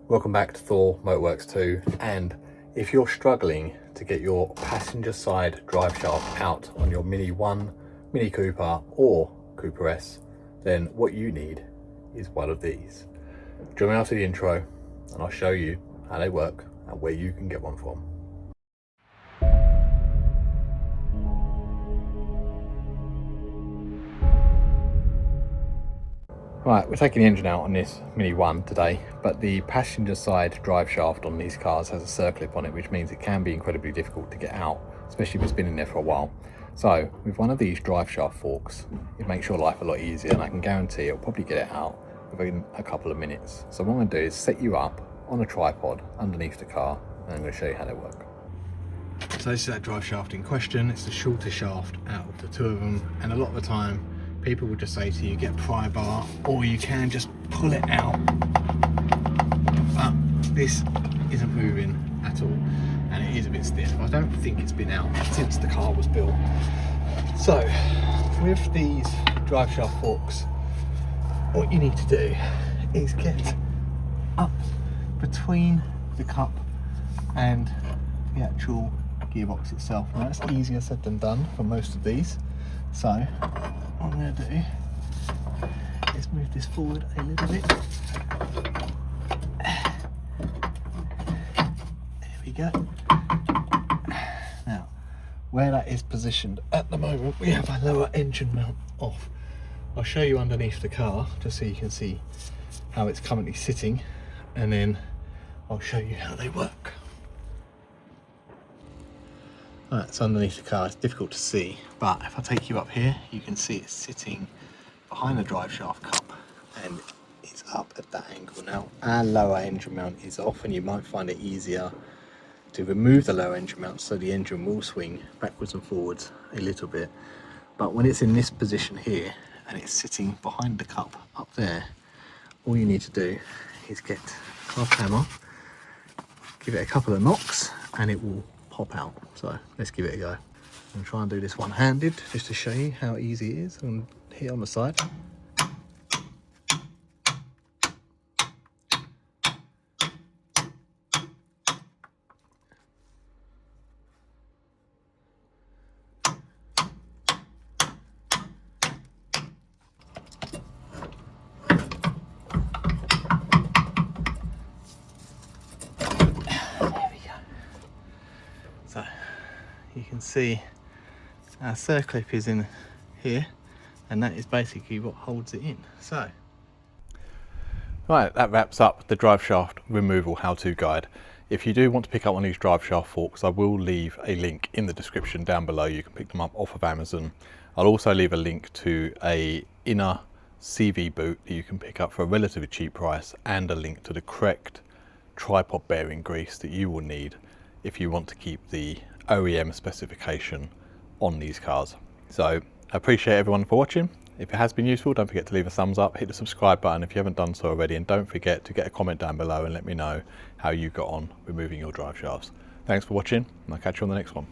Welcome back to ThorMotorWerks 2, and if you're struggling to get your passenger side drive shaft out on your Mini 1, Mini Cooper or Cooper S, then what you need is one of these. Join me after the intro and I'll show you how they work and where you can get one from. Right, we're taking the engine out on this Mini 1 today, but the passenger side drive shaft on these cars has a circlip on it, which means it can be incredibly difficult to get out, especially if it's been in there for a while. So with one of these drive shaft forks, it makes your life a lot easier, and I can guarantee it'll probably get it out within a couple of minutes. So what I'm going to do is set you up on a tripod underneath the car, and I'm going to show you how they work. So this is that drive shaft in question. It's the shorter shaft out of the two of them, and a lot of the time people will just say to you, get a pry bar, or you can just pull it out. But this isn't moving at all, and it is a bit stiff. I don't think it's been out since the car was built. So with these drive shaft forks, what you need to do is get up between the cup and the actual gearbox itself. Now that's easier said than done for most of these. So what I'm going to do is move this forward a little bit. There we go. Now, where that is positioned at the moment, we have a lower engine mount off. I'll show you underneath the car just so you can see how it's currently sitting, and then I'll show you how they work. Right, so underneath the car, it's difficult to see, but if I take you up here, you can see it's sitting behind the drive shaft cup and it's up at that angle. Now, our lower engine mount is off, and you might find it easier to remove the lower engine mount so the engine will swing backwards and forwards a little bit. But when it's in this position here and it's sitting behind the cup up there, all you need to do is get a cloth hammer, give it a couple of knocks, and it will pop out. So let's give it a go. I'm going to try and do this one-handed just to show you how easy it is. And here on the side. So you can see our circlip is in here, and that is basically what holds it in. So right, that wraps up the drive shaft removal how-to guide. If you do want to pick up one of these drive shaft forks, I will leave a link in the description down below. You can pick them up off of Amazon. I'll also leave a link to a inner CV boot that you can pick up for a relatively cheap price, and a link to the correct tripod bearing grease that you will need if you want to keep the OEM specification on these cars. So I appreciate everyone for watching. If it has been useful, don't forget to leave a thumbs up, hit the subscribe button if you haven't done so already, and don't forget to get a comment down below and let me know how you got on removing your drive shafts. Thanks for watching, and I'll catch you on the next one.